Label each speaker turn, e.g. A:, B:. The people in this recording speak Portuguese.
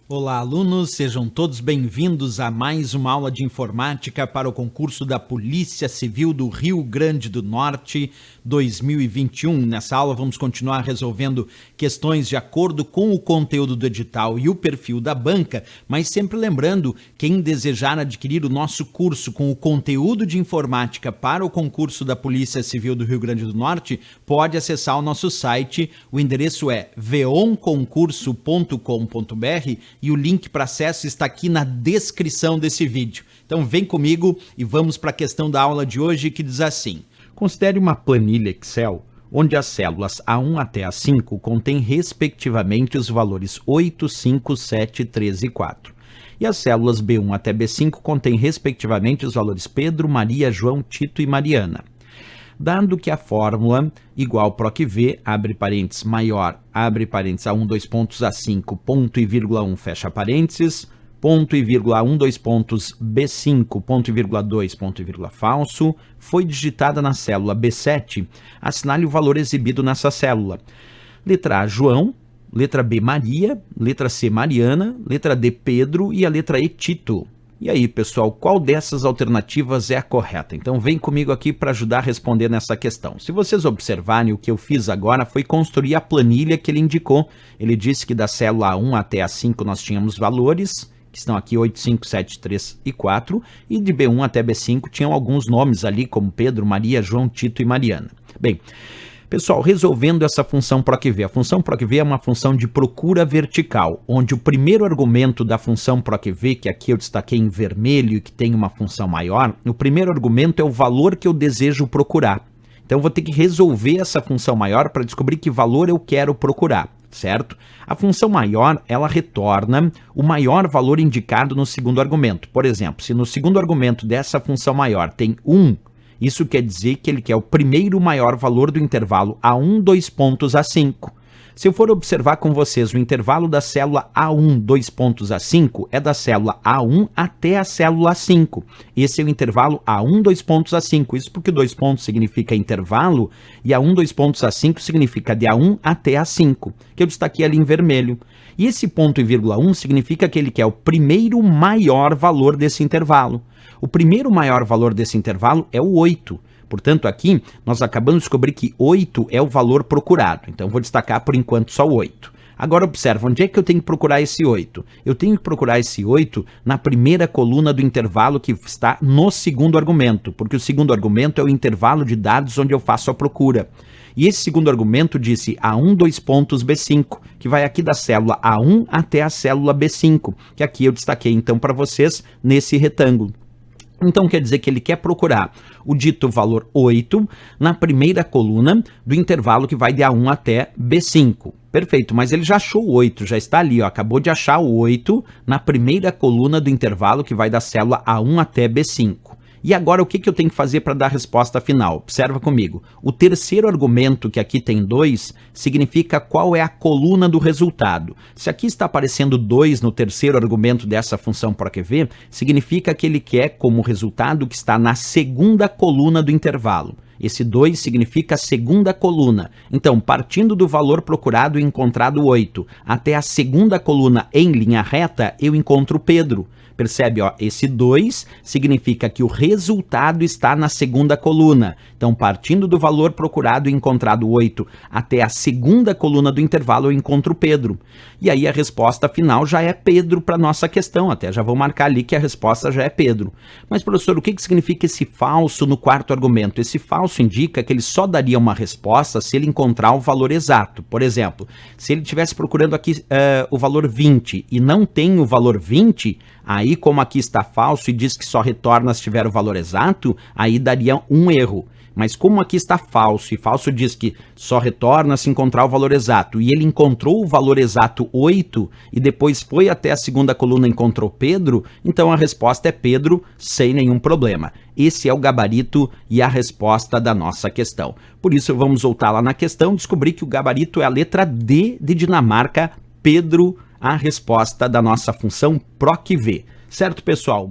A: Olá, alunos, sejam todos bem-vindos a mais uma aula de informática para o concurso da Polícia Civil do Rio Grande do Norte 2021. Nessa aula vamos continuar resolvendo questões de acordo com o conteúdo do edital e o perfil da banca, mas sempre lembrando, quem desejar adquirir o nosso curso com o conteúdo de informática para o concurso da Polícia Civil do Rio Grande do Norte, pode acessar o nosso site, o endereço é veonconcurso.com.br e o link para acesso está aqui na descrição desse vídeo. Então vem comigo e vamos para a questão da aula de hoje que diz assim: considere uma planilha Excel onde as células A1 até A5 contêm respectivamente os valores 8, 5, 7, 13 e 4. E as células B1 até B5 contêm respectivamente os valores Pedro, Maria, João, Tito e Mariana. Dado que a fórmula igual PROC-V, abre parênteses, maior, abre parênteses, A1, 2 pontos, A5, ponto e vírgula 1, fecha parênteses, ponto e vírgula 1, 2 pontos, B5, ponto e vírgula 2, ponto e vírgula falso, foi digitada na célula B7, assinale o valor exibido nessa célula. Letra A, João, letra B, Maria, letra C, Mariana, letra D, Pedro e a letra E, Tito. E aí, pessoal, qual dessas alternativas é a correta? Então vem comigo aqui para ajudar a responder nessa questão. Se vocês observarem, o que eu fiz agora foi construir a planilha que ele indicou. Ele disse que da célula A1 até A5 nós tínhamos valores, que estão aqui 8, 5, 7, 3 e 4, e de B1 até B5 tinham alguns nomes ali, como Pedro, Maria, João, Tito e Mariana. Bem, pessoal, resolvendo essa função PROC-V. A função PROC-V é uma função de procura vertical, onde o primeiro argumento da função PROC-V, que aqui eu destaquei em vermelho e que tem uma função maior, o primeiro argumento é o valor que eu desejo procurar. Então eu vou ter que resolver essa função maior para descobrir que valor eu quero procurar, certo? A função maior, ela retorna o maior valor indicado no segundo argumento. Por exemplo, se no segundo argumento dessa função maior tem 1, isso quer dizer que ele quer o primeiro maior valor do intervalo A1, 2 pontos, A5. Se eu for observar com vocês, o intervalo da célula A1, 2 pontos, A5 é da célula A1 até a célula A5. Esse é o intervalo A1, 2 pontos, A5. Isso porque 2 pontos significa intervalo e A1, 2 pontos, A5 significa de A1 até A5, que eu destaquei ali em vermelho. E esse ponto e vírgula 1 significa que ele quer o primeiro maior valor desse intervalo. O primeiro maior valor desse intervalo é o 8. Portanto, aqui nós acabamos de descobrir que 8 é o valor procurado. Então, vou destacar por enquanto só o 8. Agora, observa, onde é que eu tenho que procurar esse 8? Eu tenho que procurar esse 8 na primeira coluna do intervalo que está no segundo argumento, porque o segundo argumento é o intervalo de dados onde eu faço a procura. E esse segundo argumento disse A1, 2 pontos, B5, que vai aqui da célula A1 até a célula B5, que aqui eu destaquei então para vocês nesse retângulo. Então quer dizer que ele quer procurar o dito valor 8 na primeira coluna do intervalo que vai de A1 até B5. Perfeito, mas ele já achou o 8, já está ali, ó, acabou de achar o 8 na primeira coluna do intervalo que vai da célula A1 até B5. E agora o que eu tenho que fazer para dar a resposta final? Observa comigo. O terceiro argumento, que aqui tem 2, significa qual é a coluna do resultado. Se aqui está aparecendo 2 no terceiro argumento dessa função PROC-V, significa que ele quer como resultado que está na segunda coluna do intervalo. Esse 2 significa a segunda coluna. Então, partindo do valor procurado e encontrado 8 até a segunda coluna em linha reta, eu encontro Pedro. Percebe, ó, esse 2 significa que o resultado está na segunda coluna. Então, partindo do valor procurado e encontrado 8 até a segunda coluna do intervalo, eu encontro Pedro. E aí a resposta final já é Pedro para nossa questão. Até já vou marcar ali que a resposta já é Pedro. Mas, professor, o que significa esse falso no quarto argumento? Esse falso indica que ele só daria uma resposta se ele encontrar o valor exato. Por exemplo, se ele estivesse procurando aqui o valor 20 e não tem o valor 20, aí como aqui está falso e diz que só retorna se tiver o valor exato, aí daria um erro. Mas como aqui está falso, e falso diz que só retorna se encontrar o valor exato, e ele encontrou o valor exato 8, e depois foi até a segunda coluna e encontrou Pedro, então a resposta é Pedro, sem nenhum problema. Esse é o gabarito e a resposta da nossa questão. Por isso, vamos voltar lá na questão, descobrir que o gabarito é a letra D de Dinamarca, Pedro, a resposta da nossa função PROC-V. Certo, pessoal?